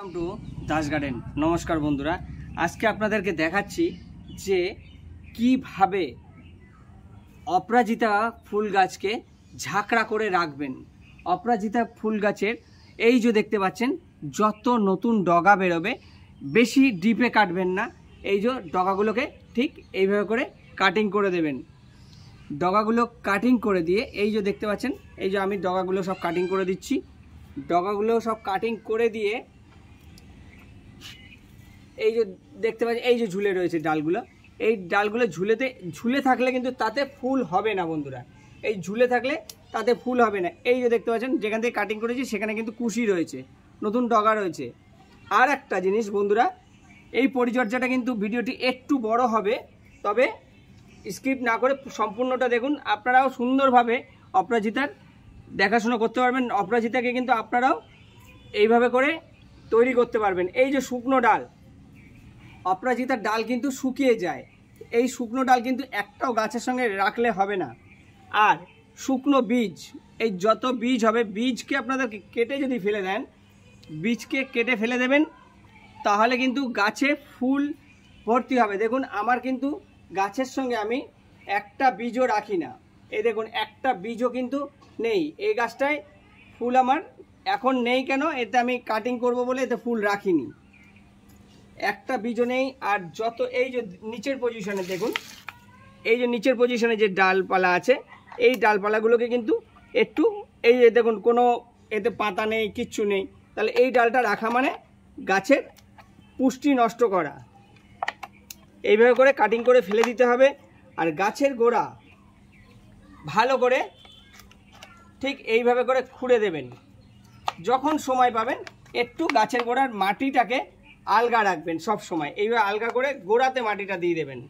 Welcome to Das garden. নমস্কার বন্ধুরা, আজকে আপনাদেরকে দেখাচ্ছি যে কিভাবে অপরাজিতা ফুল গাছকে ঝাঁকড়া করে রাখবেন। অপরাজিতা ফুল গাছের এই যে দেখতে পাচ্ছেন, যত নতুন ডগা বেরোবে বেশি ডিপে কাটবেন না। এই যে ডগাগুলোকে ঠিক এইভাবে করে কাটিং করে দেবেন। ডগাগুলো কাটিং করে দিয়ে এই যে দেখতে পাচ্ছেন, এই যে আমি ডগাগুলো সব কাটিং করে দিচ্ছি। ডগাগুলো সব কাটিং করে দিয়ে এই যে দেখতে পাচ্ছেন, এই যে ঝুলে রয়েছে ডালগুলো, এই ডালগুলো ঝুলে থাকলে কিন্তু তাতে ফুল হবে না বন্ধুরা। এই ঝুলে থাকলে তাতে ফুল হবে না। এই যে দেখতে পাচ্ছেন, যেখান থেকে কাটিং করেছি সেখানে কিন্তু কুশি রয়েছে, নতুন ডগা রয়েছে। আর একটা জিনিস বন্ধুরা, এই পরিচর্যাটা কিন্তু ভিডিওটি একটু বড় হবে, তবে স্কিপ না করে সম্পূর্ণটা দেখুন। আপনারাও সুন্দরভাবে অপরাজিতার দেখাশোনা করতে পারবেন। অপরাজিতাকে কিন্তু আপনারাও এইভাবে করে তৈরি করতে পারবেন। এই যে শুকনো ডাল, অপরাজিতার ডাল কিন্তু শুকিয়ে যায়। এই শুকনো ডাল কিন্তু একটাও গাছের সঙ্গে রাখলে হবে না। আর শুকনো বীজ, এই যত বীজ হবে, বীজকে আপনাদের কেটে যদি ফেলে দেন, বীজকে কেটে ফেলে দেবেন, তাহলে কিন্তু গাছে ফুল ভর্তি হবে। দেখুন, আমার কিন্তু গাছের সঙ্গে আমি একটা বীজও রাখি না। এই দেখুন, একটা বীজও কিন্তু নেই। এই গাছটায় ফুল আমার এখন নেই কেন, এতে আমি কাটিং করব বলে এতে ফুল রাখিনি। একটা বীজও নেই। আর যত এই যে নিচের পজিশনে দেখুন, এই যে নিচের পজিশনে যে ডালপালা আছে, এই ডালপালাগুলোকে কিন্তু একটু, এই যে দেখুন, কোনো এতে পাতা নেই, কিচ্ছু নেই, তাহলে এই ডালটা রাখা মানে গাছের পুষ্টি নষ্ট করা। এইভাবে করে কাটিং করে ফেলে দিতে হবে। আর গাছের গোড়া ভালো করে ঠিক এইভাবে করে খুঁড়ে দেবেন। যখন সময় পাবেন একটু গাছের গোড়ার মাটিটাকে আলগা রাখবেন সব সময়। এইভাবে আলগা করে গোড়াতে মাটিটা দিয়ে দেবেন,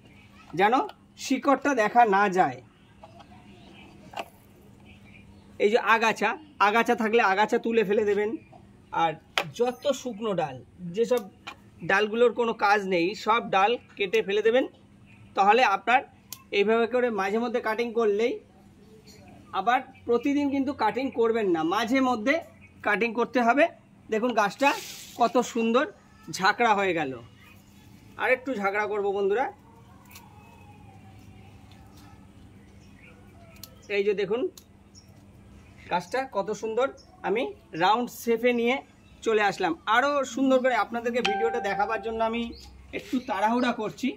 যেন শিকড়টা দেখা না যায়। এই যে আগাছা থাকলে আগাছা তুলে ফেলে দেবেন। আর যত শুকনো ডাল, যেসব ডালগুলোর কোনো কাজ নেই, সব ডাল কেটে ফেলে দেবেন। তাহলে আপনার এইভাবে করে মাঝে মধ্যে কাটিং করলেই, আবার প্রতিদিন কিন্তু কাটিং করবেন না, মাঝে মধ্যে কাটিং করতে হবে। দেখুন গাছটা কত সুন্দর ঝাঁকড়া হয়ে গেল। আর একটু ঝাঁকড়া করব বন্ধুরা। এই যে দেখুন, গাছটা কত সুন্দর আমি রাউন্ড শেপে নিয়ে চলে আসলাম। আরও সুন্দর করে আপনাদেরকে ভিডিওটা দেখাবার জন্য আমি একটু তাড়াহুড়া করছি,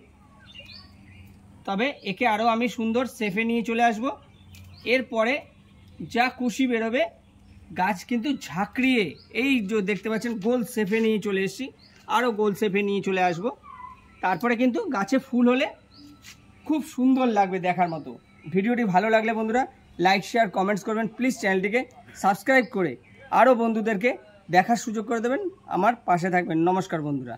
তবে একে আরও আমি সুন্দর শেপে নিয়ে চলে আসব। এরপরে যা কুশি বেরোবে, গাছ কিন্তু ঝাঁকড়িয়ে, এই যে দেখতে পাচ্ছেন গোল শেপে নিয়ে চলে এসেছি, আরও গোল শেপে নিয়ে চলে আসব। তারপরে কিন্তু গাছে ফুল হলে খুব সুন্দর লাগবে দেখার মতো। ভিডিওটি ভালো লাগলে বন্ধুরা লাইক, শেয়ার, কমেন্টস করবেন। প্লিজ চ্যানেলটিকে সাবস্ক্রাইব করে আরও বন্ধুদেরকে দেখার সুযোগ করে দেবেন। আমার পাশে থাকবেন। নমস্কার বন্ধুরা।